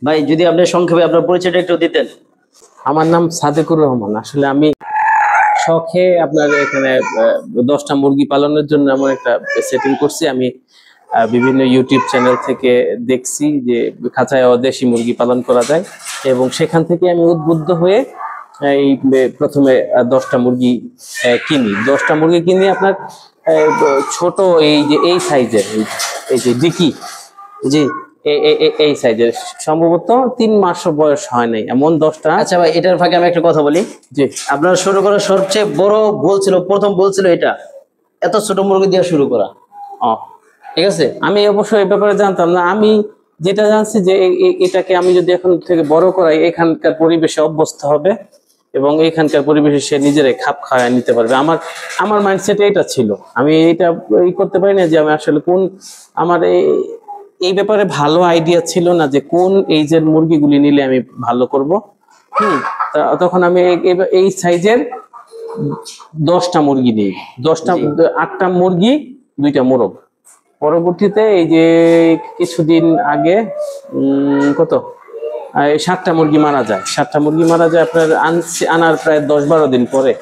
ভাই যদি আপনি সংক্ষেপে আপনার পরিচয়টা একটু দিতেন। আমার নাম সাদেকুর রহমান। আসলে আমি শখে আপনার এখানে 10টা মুরগি পালনের জন্য এমন একটা সেটিং করছি। আমি বিভিন্ন ইউটিউব চ্যানেল থেকে দেখছি যে খাঁচায় দেশি মুরগি পালন করা যায়, এবং সেখান থেকে আমি উদ্বুদ্ধ হয়ে এই প্রথমে 10টা মুরগি কিনি। 10টা মুরগি কিনে আপনার ছোট এই যে এই সাইজের, এই যে ডিকি, জি এই সাইজের, সম্ভবত 3 মাসও বয়স হয় নাই এমন 10টা। আচ্ছা ভাই, এটার ফাঁকে আমি একটা কথা বলি। জি, আপনার শুরু করার সবচেয়ে বড় ভুল ছিল, প্রথম ভুল ছিল এটা, এত ছোট মুরগি দিয়ে শুরু করা। ঠিক আছে, আমি অবশ্যই এই ব্যাপারে জানতাম না। আমি যেটা জানছি যে এটাকে আমি যদি এখন থেকে বড় করাই, এখানকার পরিবেশে অভ্যস্ত হবে এবং এখানকার পরিবেশে সে নিজেরাই খাপ খাওয়ায় নিতে পারবে। আমার মাইন্ডসেট এটা ছিল। আমি এটা করতে পারি না যে আমি আসলে কোন, আমার এই ব্যাপারে ভালো আইডিয়া ছিল না যে কোন এইজের মুরগিগুলি নিলে আমি ভালো করব। তখন আমি এই সাইজের 10টা মুরগি নিই। 8টা মুরগি, 2টা মোরগ। পরবর্তীতে এই যে কিছুদিন আগে 7টা মুরগি মারা যায়। 7টা মুরগি মারা যায় আপনার আনার প্রায় 10-12 দিন পরে।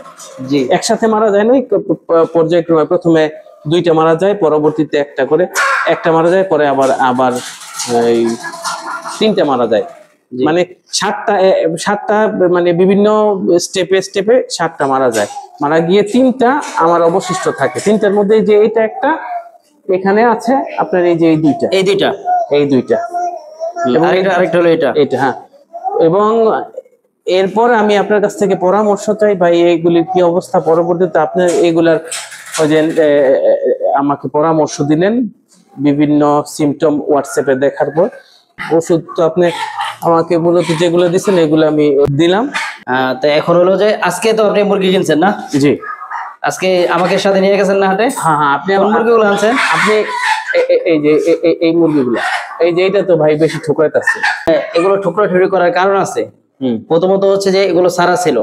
জি একসাথে মারা যায় না, পর্যায়ক্রমে প্রথমে 2টা মারা যায়, পরবর্তীতে একটা করে, একটা মারা যায়, পরে আবার এই 3টা মারা যায়। মানে 7টা মানে বিভিন্ন স্টেপে 7টা মারা যায়। মারা গিয়ে 3টা আমার অবশিষ্ট থাকে। 3টার মধ্যে যে এটা একটা এখানে আছে আপনার, এই যে এই দুইটা এবং আরেকটা হলো এটা। হ্যাঁ, এবং এরপর আমি আপনার কাছ থেকে পরামর্শ চাই ভাই, এইগুলির কি অবস্থা। পরবর্তীতে আপনার এগুলার ওই যে আমাকে পরামর্শ দিলেন বিভিন্ন সিমটম হোয়াটসঅ্যাপে দেখার পর। ওষুধ তো আপনি আমাকে মূলত যেগুলো দিচ্ছেন এগুলো আমি দিলাম। তো এখন হলো যে আজকে তো আপনি মুরগি কিনছেন না? জি, আজকে আমাকে সাথে নিয়ে গেছেন না হাটে? হ্যাঁ হ্যাঁ। আপনি মুরগিগুলো আনছেন? আপনি এই যে এই মুরগিগুলো, এই যে এটা তো ভাই বেশি ঠুকরাইতেছে। এগুলো ঠুকরা ঠুকরি করার কারণ আছে। প্রথমত হচ্ছে যে এগুলো সারা ছিল,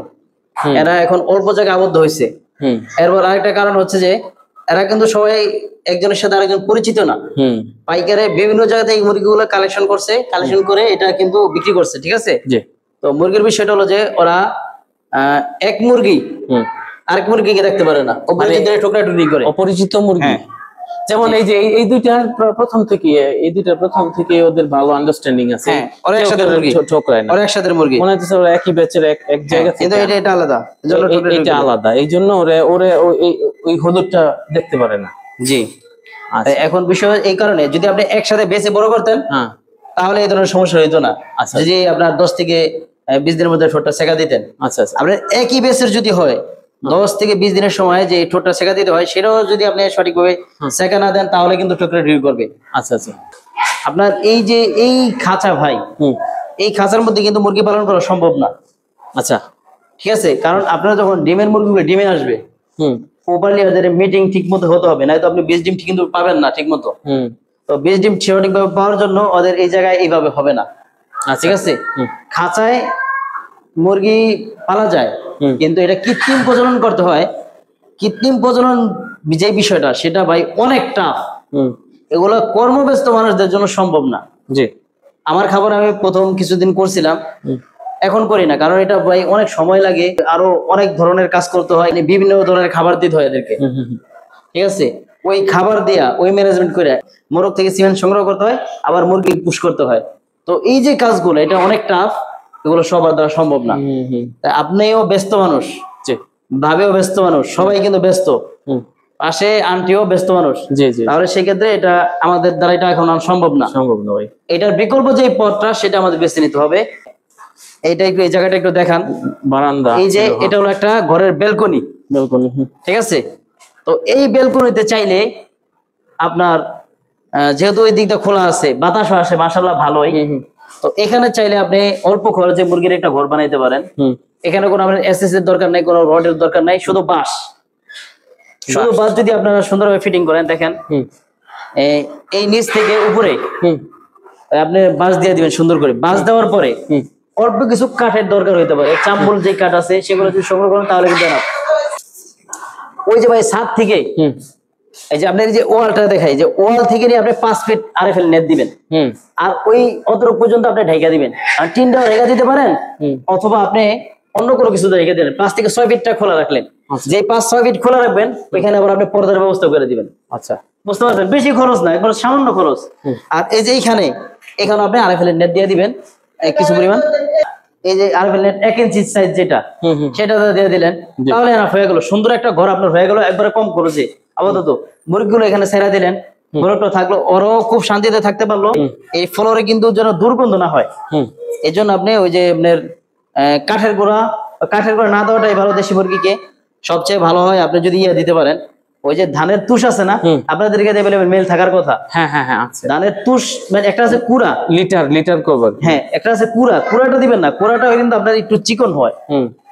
এরা এখন অল্প জায়গায় আবদ্ধ হয়েছে। এরপর আরেকটা কারণ হচ্ছে যে এরা কিন্তু সবাই একজনের সাথে আরেকজন পরিচিত না। পাইকারে বিভিন্ন জায়গাতে এই মুরগিগুলো কালেকশন করছে, কালেকশন করে এটা কিন্তু বিক্রি করছে। ঠিক আছে, তো মুরগির বিষয়টা হলো যে ওরা এক মুরগি আরেক মুরগিকে দেখতে পারে না, অপরিচিত ঠোকরা ঠুকরি করে। অপরিচিত মুরগি, যেমন এই যে এই দুইটার প্রথম থেকে ওদের ভালো আন্ডারস্ট্যান্ডিং আছে। ওরা একসাথে মুরগি ঠোকরায় না, ওরা একসাথে মুরগি মনে হচ্ছে ওরা একই ব্যাচের, এক জায়গা থেকে। কিন্তু এটা আলাদা, এটা আলাদা, এই জন্য ওরে ওই হলুদটা দেখতে পারে না। জি, এখন বিষয় এই কারণে যদি আপনি একসাথে বেচে বড় করতেন তাহলে এই ধরনের সমস্যা হইতো না। যদি আপনার 10 থেকে 20 দিনের মধ্যে ঠোঁটটা সেকা দিতেন। আচ্ছা, আপনার একই বেচের যদি হয় 10 থেকে 20 দিনের সময় যে ঠোঁটটা সেকা দিতে হয়, সেটাও যদি আপনি সঠিকভাবে সেকা না দেন তাহলে কিন্তু ঠোঁটটা ঢিল করবে। আচ্ছা, আপনার এই যে এই খাঁচা ভাই, এই খাঁচার মধ্যে কিন্তু মুরগি পালন করা সম্ভব না। আচ্ছা, ঠিক আছে, কারণ আপনারা যখন ডিমের মুরগিগুলো ডিমে আসবে, প্রপারলি ওদের মিটিং ঠিক মতো হতে হবে, নয়তো আপনি বীজ ডিম কিন্তু পাবেন না ঠিক মতো। তো বীজ ডিম সঠিকভাবে পাওয়ার জন্য ওদের এই জায়গায় এইভাবে হবে না। ঠিক আছে, খাঁচায় মুরগি পালা যায়, কিন্তু এটা কৃত্রিম প্রজনন করতে হয়। কৃত্রিম প্রজনন যে বিষয়টা, সেটা ভাই অনেক টাফ। এগুলো কর্মব্যস্ত মানুষদের জন্য সম্ভব না। জি, আমার খাবার আমি প্রথম কিছুদিন করছিলাম, এখন করি না, কারণ এটা ভাই অনেক সময় লাগে, আরো অনেক ধরনের কাজ করতে হয়, বিভিন্ন ধরনের খাবার দিতে হয় এদেরকে। ঠিক আছে, ওই খাবার দেয়া, ওই ম্যানেজমেন্ট করে মোরগ থেকে সিমেন্ট সংগ্রহ করতে হয়, আবার মুরগি পুশ করতে হয়। তো এই যে কাজগুলো, এটা অনেক টাফ, এগুলো সবার দ্বারা সম্ভব না। আপনিও ব্যস্ত মানুষ, ভাবেও ব্যস্ত মানুষ, সবাই কিন্তু ব্যস্ত, পাশে আন্টিও ব্যস্ত মানুষ। তাহলে সেক্ষেত্রে এটা আমাদের দ্বারা এটা এখন সম্ভব না ভাই। এটার বিকল্প যে পথটা, সেটা আমাদের বেছে নিতে হবে। এইটা একটু, এই জায়গাটা একটু দেখান, বারান্দা। এই যে এটা হলো একটা ঘরের ব্যালকনি। ঠিক আছে, তো এই ব্যালকনিতে চাইলে আপনার যেহেতু ওই দিকটা খোলা আছে, বাতাসও আসে মাশাআল্লাহ ভালোই, তো এখানে চাইলে আপনি অল্প খরচে মুরগির একটা ঘর বানাইতে পারেন। এখানে কোনো আপনার এসএস এর দরকার নাই, কোনো রডের দরকার নাই, শুধু বাঁশ যদি আপনারা সুন্দরভাবে ফিটিং করেন, দেখেন এই নিচ থেকে উপরে আপনি বাঁশ দিয়ে দিবেন সুন্দর করে। বাঁশ দেওয়ার পরে অল্প কিছু কাঠের দরকার হইতে পারে, চাম্বল যে কাঠ আছে সেগুলো যদি সংগ্রহ করেন তাহলে কিন্তু না। ওই যে ভাই ছাদ থেকে এই যে আপনার যে ওয়ালটা দেখাই, যে ওয়াল থেকে নিয়ে আপনি 5 ফিট আরএফএল নেট দিবেন, আর ওই অতটুক পর্যন্ত আপনি ঢাকা দিবেন, আর টিনটাও ঢাকা দিতে পারেন, অথবা আপনি অন্য কোনো কিছু ঢাকা দিবেন। 5 থেকে 6 ফিটটা খোলা রাখলেন, যে 5-6 ফিট খোলা রাখবেন ওইখানে আবার আপনি পর্দার ব্যবস্থা করে দিবেন। আচ্ছা, বুঝতে পারছেন? বেশি খরচ না, একবার সামান্য খরচ। আর এই যে এখানে আপনি আরএফএল নেট দিয়ে দিবেন কিছু পরিমাণ, এই যে আরএফএল নেট 1 ইঞ্চি সাইজ যেটা, সেটা দিয়ে দিলেন, তাহলে এনাফ হয়ে গেল। সুন্দর একটা ঘর আপনার হয়ে গেল একবারে কম খরচে। আপাতত মুরগিগুলো এখানে ছেড়ে দিলেন, ঘরটা থাকলো, ওরাও খুব শান্তিতে থাকতে পারলো। এই ফ্লোরে কিন্তু যেন দুর্গন্ধ না হয়, এই জন্য আপনি ওই যে আপনার কাঠের গোড়া না দেওয়াটাই ভালো। দেশি মুরগিকে সবচেয়ে ভালো হয় আপনি যদি ইয়ে দিতে পারেন, ওই যে ধানের তুষ আছে না, আপনাদেরকে মেল থাকার কথা। হ্যাঁ হ্যাঁ হ্যাঁ, আছে ধানের তুষ, মানে একটা আছে কুড়া, লিটার কভার। হ্যাঁ, একটা আছে কুড়াটা দিবেন না, কুড়াটা কিন্তু আপনার একটু চিকন হয়,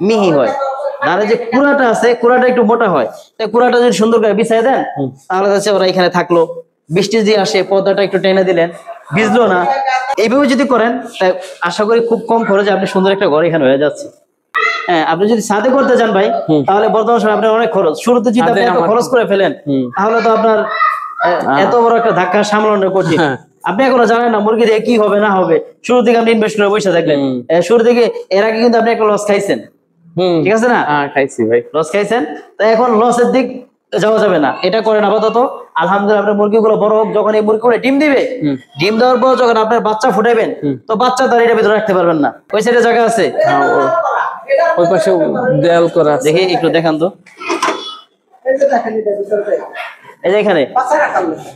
মিহি হয়। ধানের যে কুড়াটা আছে, কুড়াটা একটু মোটা হয়, তাই কুড়াটা যদি সুন্দর করে বিছাই দেন, তাহলে হচ্ছে ওরা এখানে থাকলো। বৃষ্টি যদি আসে পর্দাটা একটু টেনে দিলেন, ভিজলো না। এইভাবে যদি করেন, তাই আশা করি খুব কম খরচে আপনি সুন্দর একটা ঘর এখানে হয়ে যাচ্ছে। হ্যাঁ, আপনি যদি ছাদে করতে চান ভাই, তাহলে বর্তমান সময় আপনার অনেক খরচ। শুরুতে যদি আপনি এত খরচ করে ফেলেন, তাহলে তো আপনার এত বড় একটা ধাক্কা সামলানো কঠিন। আপনি এখনো জানেন না মুরগি দিয়ে কি হবে না হবে, শুরু থেকে আপনি ইনভেস্ট করে বসে থাকলেন। শুরু থেকে এর আগে কিন্তু আপনি একটা লস খাইছেন, ঠিক আছে না? খাইছি ভাই, লস খাইছেন। তাই এখন লসের দিক যাওয়া যাবে না, এটা করেন আপাতত। আলহামদুলিল্লাহ আপনার মুরগিগুলো বড় হোক, যখন এই মুরগিগুলো ডিম দিবে, ডিম দেওয়ার পর যখন আপনার বাচ্চা ফুটাবেন, তো বাচ্চা তো এটার ভিতরে রাখতে পারবেন না। ওই সাইডে জায়গা আছে, ওই পাশে দেয়াল করা আছে। দেখি একটু দেখান তো, এই যে এখানে,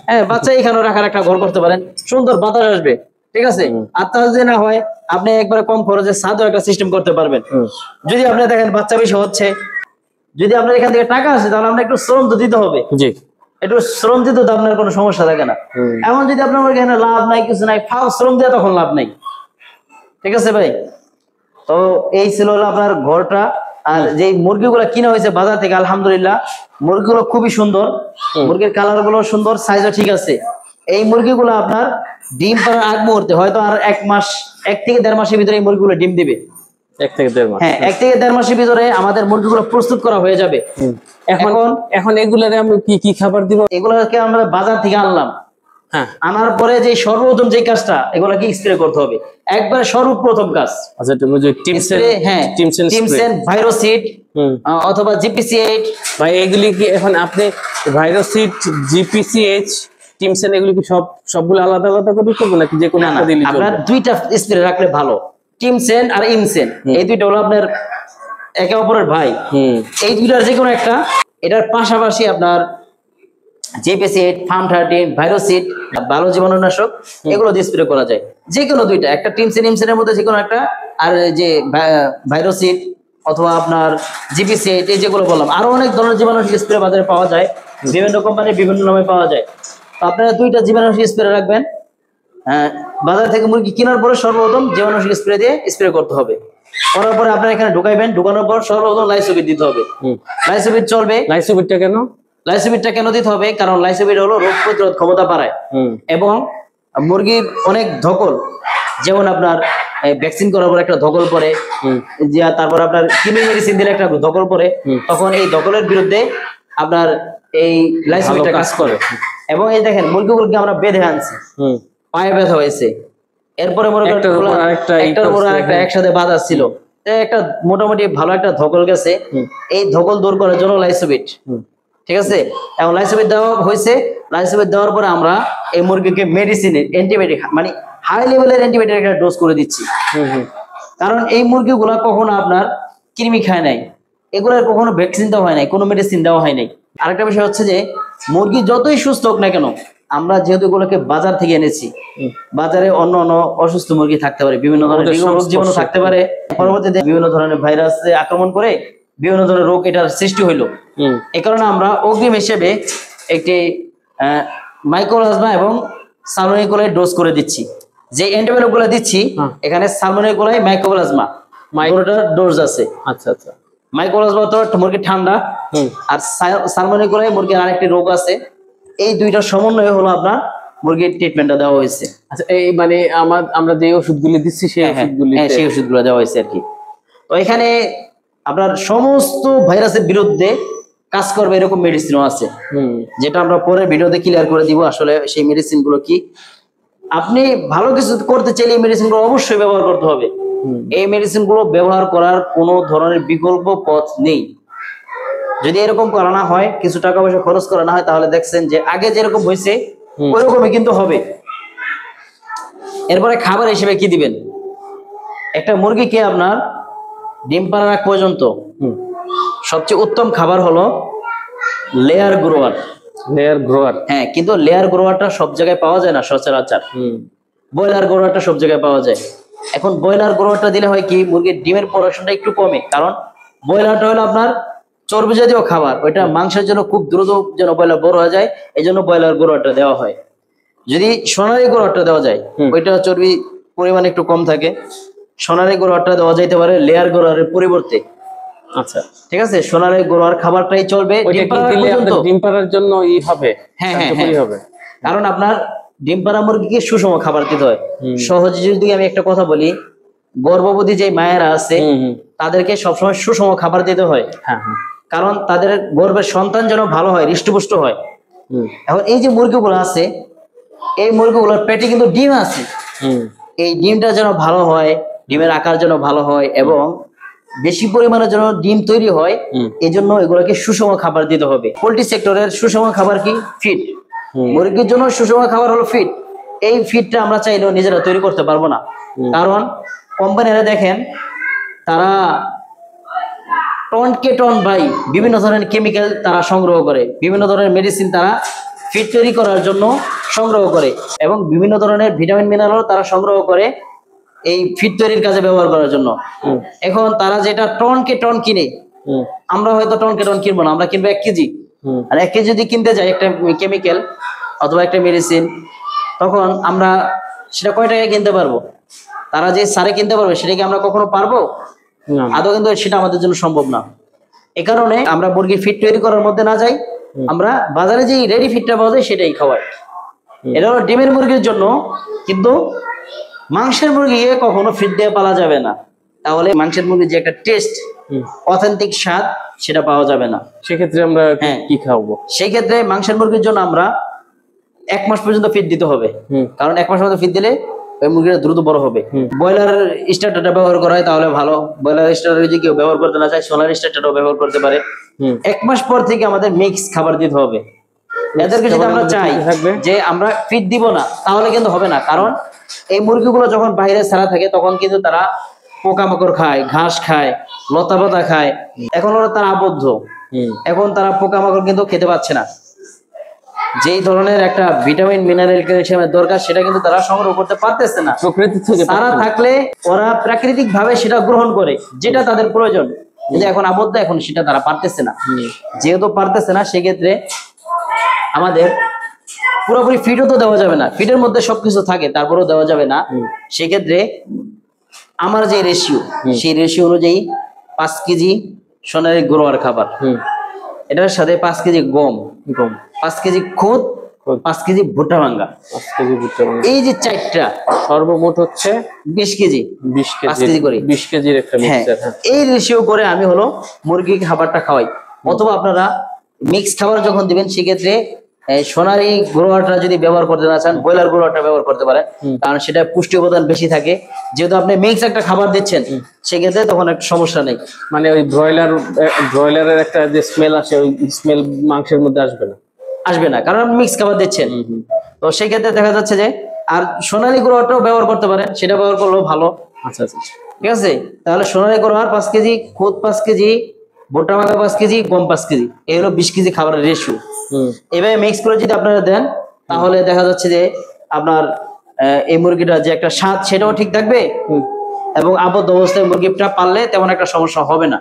হ্যাঁ, বাচ্চা এখানে রাখার একটা ঘর করতে পারেন, সুন্দর বাতাস আসবে, ঠিক আছে? আর তা যদি না হয়, আপনি একবারে কম খরচে ছাদও একটা সিস্টেম করতে পারবেন। যদি আপনি দেখেন বাচ্চা বেশি হচ্ছে, যদি আপনার এখান থেকে টাকা আসে, তাহলে আপনার একটু শ্রম তো দিতে হবে। জি, একটু শ্রম দিতে তো আপনার কোনো সমস্যা থাকে না। এখন যদি আপনার এখানে লাভ নাই, কিছু নাই, ফাও শ্রম দিয়ে তখন লাভ নাই, ঠিক আছে ভাই? তো এই ছিল হলো আপনার ঘরটা। আর যে মুরগিগুলো কিনা হয়েছে বাজার থেকে, আলহামদুলিল্লাহ মুরগিগুলো খুবই সুন্দর, মুরগির কালার গুলো সুন্দর, সাইজও ঠিক আছে। এই মুরগিগুলো আপনার ডিম পাড়ার আগ মুহূর্তে, হয়তো আর 1 থেকে 1.5 মাসের ভিতরে এই মুরগিগুলো ডিম দিবে। 1 থেকে 1.5 মাস, হ্যাঁ, 1 থেকে 1.5 মাসের ভিতরে আমাদের মুরগিগুলো প্রস্তুত করা হয়ে যাবে। এখন এগুলারে আমি কি খাবার দিব? এগুলোকে আমরা বাজার থেকে আনলাম, হ্যাঁ, আনার পরে যে সর্বপ্রথম যে কাজটা, এগুলোকে স্প্রে করতে হবে, একবার সর্বপ্রথম কাজ। আচ্ছা, তুমি যে টিমসেন ভাইরোসিড অথবা জিপিসি-8। ভাই এগুলি কি এখন আপনি ভাইরোসিড, জিপিসি-8, টিমসেন এগুলি কি সবগুলো আলাদা আলাদা করে করব নাকি যে কোনো একটা দিলে চলবে? আপনার দুইটা স্প্রে রাখলে ভালো, টিমসেন আর ইমসেন, এই দুইটা হলো আপনার একে অপরের ভাই। এই দুইটার যে কোনো একটা, এটার পাশাপাশি আপনার জিপিসি-8, ফার্ম-13, ভাইরোসিড, ভালো জীবাণুনাশক, এগুলো দিয়ে স্প্রে করা যায়। যে কোনো দুইটা, একটা টিমসেন ইমসেনের মধ্যে যে কোনো একটা, আর যে ভাইরোসিড অথবা আপনার জিপিসি-8, এই যেগুলো বললাম, আরো অনেক ধরনের জীবাণুনাশক স্প্রে বাজারে পাওয়া যায়, বিভিন্ন কোম্পানি বিভিন্ন নামে পাওয়া যায়। তো আপনারা দুইটা জীবাণুনাশক স্প্রে রাখবেন। বাজার থেকে মুরগি কেনার পরে সর্বপ্রথম জীবাণুনাশক স্প্রে দিয়ে স্প্রে করতে হবে। করার পরে আপনারা এখানে ঢুকাইবেন, ঢুকানোর পর সর্বপ্রথম লাইসোবিট দিতে হবে। লাইসোবিট চলবে। লাইসোবিটটা কেন? লাইসোবিটটা কেন দিতে হবে? কারণ লাইসোবিট হলো রোগ প্রতিরোধ ক্ষমতা বাড়ায়, এবং মুরগির অনেক ধকল, যেমন আপনার ভ্যাকসিন করার পর একটা ধকল পরে, তারপর আপনার কৃমি মেডিসিন দিলে একটা ধকল পরে, তখন এই ধকলের বিরুদ্ধে আপনার এই লাইসোবিটটা কাজ করে। এবং এই দেখেন মুরগিগুলোকে আমরা বেঁধে আনছি, পায়ে ব্যথা হয়েছে, এরপরে একটার উপর আরেকটা একসাথে বাঁধা ছিল, একটা মোটামুটি ভালো একটা ধকল গেছে। এই ধকল দূর করার জন্য লাইসোবিট, ঠিক আছে? এবং লাইসোবিট দেওয়া হয়েছে। লাইসোবিট দেওয়ার পরে আমরা এই মুরগিকে মেডিসিনের অ্যান্টিবায়োটিক, মানে হাই লেভেলের অ্যান্টিবায়োটিক একটা ডোজ করে দিচ্ছি। কারণ এই মুরগিগুলা কখনো আপনার কৃমি খায় নাই, এগুলোর কখনো ভ্যাকসিন দেওয়া হয় নাই, কোনো মেডিসিন দেওয়া হয় নাই। আরেকটা বিষয় হচ্ছে যে মুরগি যতই সুস্থ হোক না কেন, আমরা যেহেতু এগুলোকে বাজার থেকে এনেছি, বাজারে অন্য অন্য অসুস্থ মুরগি থাকতে পারে, বিভিন্ন ধরনের রোগ জীবাণু থাকতে পারে, পরবর্তীতে বিভিন্ন ধরনের ভাইরাস আক্রমণ করে বিভিন্ন ধরনের রোগ এটার সৃষ্টি হইলো। এই কারণে আমরা অগ্রিম হিসেবে একটি মাইক্রোপ্লাজমা এবং সালমোনেলায় ডোজ করে দিচ্ছি। যে অ্যান্টিবায়োটিক গুলো দিচ্ছি, এখানে সালমোনেলায়, মাইক্রোপ্লাজমা ডোজ আছে। আচ্ছা আচ্ছা, মাইক্রোপ্লাজমা তো মুরগি ঠান্ডা, আর সালমোনেলায় মুরগির আরেকটি রোগ আছে। এই দুইটার সমন্বয় হলো আপনার মুরগির ট্রিটমেন্টটা দেওয়া হয়েছে। আচ্ছা, এই মানে আমরা যে ওষুধগুলি দিচ্ছি সেই ওষুধগুলো দেওয়া হয়েছে আর কি। তো এখানে আপনার সমস্ত ভাইরাসের বিরুদ্ধে কাজ করবে এরকম মেডিসিনও আছে, যেটা আমরা পরে ভিডিওতে ক্লিয়ার করে দিব আসলে সেই মেডিসিন গুলো কি। আপনি ভালো কিছু করতে চাইলে এই মেডিসিন গুলো অবশ্যই ব্যবহার করতে হবে। এই মেডিসিন গুলো ব্যবহার করার কোনো ধরনের বিকল্প পথ নেই। যদি এরকম করা না হয়, কিছু টাকা পয়সা খরচ করা না হয়, তাহলে দেখছেন যে আগে যেরকম হয়েছে ওইরকমই কিন্তু হবে। এরপরে খাবার হিসেবে কি দিবেন? একটা মুরগিকে আপনার ডিম পাড়ার আগ পর্যন্ত সবচেয়ে উত্তম খাবার হলো লেয়ার গ্রোয়ার। লেয়ার গ্রোয়ার, হ্যাঁ, কিন্তু লেয়ার গ্রোয়ারটা সব জায়গায় পাওয়া যায় না সচরাচর। ব্রয়লার গ্রোয়ারটা সব জায়গায় পাওয়া যায়। এখন ব্রয়লার গ্রোয়ারটা দিলে হয় কি, মুরগির ডিমের প্রোডাকশনটা একটু কমে, কারণ ব্রয়লারটা হলো আপনার চর্বি জাতীয় খাবার, ওইটা মাংসের জন্য খুব দ্রুত যেন ব্রয়লার বড় হয়ে যায়, এই জন্য ব্রয়লার গ্রোয়ারটা দেওয়া হয়। যদি সোনালী গ্রোয়ারটা দেওয়া যায়, ওইটা চর্বি পরিমাণ একটু কম থাকে, সোনালী গ্রোয়ারটা দেওয়া যাইতে পারে লেয়ার গ্রোয়ারের পরিবর্তে। আচ্ছা, ঠিক আছে, সোনালী গ্রোয়ার খাবারটাই চলবে ডিম পাড়ার জন্য হবে। হ্যাঁ হ্যাঁ হবে, কারণ আপনার ডিম পাড়া মুরগিকে সুষম খাবার দিতে হয়। সহজে যদি আমি একটা কথা বলি, গর্ভবতী যে মায়েরা আছে তাদেরকে সবসময় সুষম খাবার দিতে হয়, কারণ তাদের গর্ভের সন্তান যেন ভালো হয়, হৃষ্টপুষ্ট হয়। এখন এই যে মুরগিগুলো আছে, এই মুরগিগুলোর পেটে কিন্তু ডিম আছে, এই ডিমটা যেন ভালো হয়, ডিমের আকার যেন ভালো হয় এবং বেশি পরিমাণে যেন ডিম তৈরি হয়, এই জন্য এগুলোকে সুষম খাবার দিতে হবে। পোল্ট্রি সেক্টরের সুষম খাবার কি? ফিড। মুরগির জন্য সুষম খাবার হলো ফিড। এই ফিডটা আমরা চাইলেও নিজেরা তৈরি করতে পারবো না, কারণ কোম্পানিরা দেখেন তারা টনকে টন বাই বিভিন্ন ধরনের কেমিক্যাল তারা সংগ্রহ করে, বিভিন্ন ধরনের মেডিসিন তারা ফিড তৈরি করার জন্য সংগ্রহ করে এবং বিভিন্ন ধরনের ভিটামিন মিনারেলও তারা সংগ্রহ করে এই ফিড তৈরির কাজে ব্যবহার করার জন্য। এখন তারা যেটা টনকে টন কিনে, আমরা হয়তো টনকে টন কিনবো না, আমরা কিনবো 1 কেজি। আর 1 কেজি যদি কিনতে যাই একটা কেমিক্যাল অথবা একটা মেডিসিন, তখন আমরা সেটা কয় টাকায় কিনতে পারবো? তারা যে সারে কিনতে পারবে সেটা কি আমরা কখনো পারবো? আদৌ কিন্তু সেটা আমাদের জন্য সম্ভব না। এ কারণে আমরা মুরগির ফিড তৈরি করার মধ্যে না যাই, আমরা বাজারে যে রেডি ফিডটা পাওয়া যায় সেটাই খাওয়াই। এটা হলো ডিমের মুরগির জন্য, কিন্তু মাংসের মুরগিকে কখনো ফিড দিয়ে পালা যাবে না, তাহলে মাংসের মুরগির যে একটা টেস্ট, অথেন্টিক স্বাদ, সেটা পাওয়া যাবে না। সেক্ষেত্রে আমরা কি খাওয়াবো? সেই ক্ষেত্রে মাংসের মুরগির জন্য আমরা 1 মাস পর্যন্ত ফিড দিতে হবে, কারণ 1 মাস পর্যন্ত ফিড দিলে ওই মুরগিটা দ্রুত বড় হবে। ব্রয়লার স্টার্টারটা ব্যবহার করা হয় তাহলে ভালো। ব্রয়লার স্টার্টার যদি কেউ ব্যবহার করতে না চায়, সোনার স্টার্টারটাও ব্যবহার করতে পারে। 1 মাস পর থেকে আমাদের মিক্স খাবার দিতে হবে। এদেরকে যদি আমরা চাই যে আমরা ফিড দিব না, তাহলে কিন্তু হবে না, কারণ এই মুরগিগুলো যখন বাইরে ছাড়া থাকে তখন কিন্তু তারা পোকামাকড় খায়, ঘাস খায়, লতা পাতা খায়। এখন ওরা তারা আবদ্ধ, এখন তারা পোকামাকড় কিন্তু খেতে পাচ্ছে না। যেই ধরনের একটা ভিটামিন মিনারেল ক্যালসিয়ামের দরকার, সেটা কিন্তু তারা সংগ্রহ করতে পারতেছে না প্রকৃতি থেকে। তারা থাকলে ওরা প্রাকৃতিক ভাবে সেটা গ্রহণ করে, যেটা তাদের প্রয়োজন, কিন্তু এখন আবদ্ধ, এখন সেটা তারা পারতেছে না। যেহেতু পারতেছে না, সেক্ষেত্রে আমাদের পুরোপুরি ফিডও তো দেওয়া যাবে না, ফিডের মধ্যে সবকিছু থাকে তারপরেও দেওয়া যাবে না। সেক্ষেত্রে আমার যে রেশিও, সেই রেশিও অনুযায়ী 5 কেজি সোনালী গ্রোয়ার খাবার, এটার সাথে 5 কেজি গম, 5 কেজি খুদ, 5 কেজি ভুট্টা ভাঙ্গা, 5 কেজি ভুট্টা ভাঙ্গা, এই যে 4টা সর্বমোট হচ্ছে 20 কেজি, 5 কেজি করে 20 কেজির একটা মিক্সচার। এই রেশিও করে আমি হলো মুরগির খাবারটা খাওয়াই। অথবা আপনারা মিক্স খাবার যখন দিবেন, সেক্ষেত্রে সোনালী গ্রোয়ারটা যদি ব্যবহার করতে না চান, ব্রয়লার গ্রোয়ারটা ব্যবহার করতে পারেন, কারণ সেটা পুষ্টি উপাদান বেশি থাকে। যেহেতু আপনি মিক্স একটা খাবার দিচ্ছেন, সেক্ষেত্রে তখন একটা সমস্যা নেই। মানে ওই ব্রয়লারের একটা যে স্মেল আসে, ওই স্মেল মাংসের মধ্যে আসবে না, কারণ মিক্স খাবার দিচ্ছেন। তো সেই ক্ষেত্রে দেখা যাচ্ছে যে, আর সোনালী গ্রোয়ারটাও ব্যবহার করতে পারেন, সেটা ব্যবহার করলেও ভালো। আচ্ছা আচ্ছা, ঠিক আছে। তাহলে সোনালী গ্রোয়ার 5 কেজি, খুদ 5 কেজি, ভুট্টা ভাঙ্গা 5 কেজি, গম 5 কেজি, এই হলো 20 কেজি খাবারের রেশিও। এভাবে মিক্স করে যদি আপনারা দেন, তাহলে দেখা যাচ্ছে যে আপনার এই মুরগিটা যে একটা স্বাদ, সেটাও ঠিক থাকবে এবং আবদ্ধ অবস্থায় মুরগিটা পাললে তেমন একটা সমস্যা হবে না।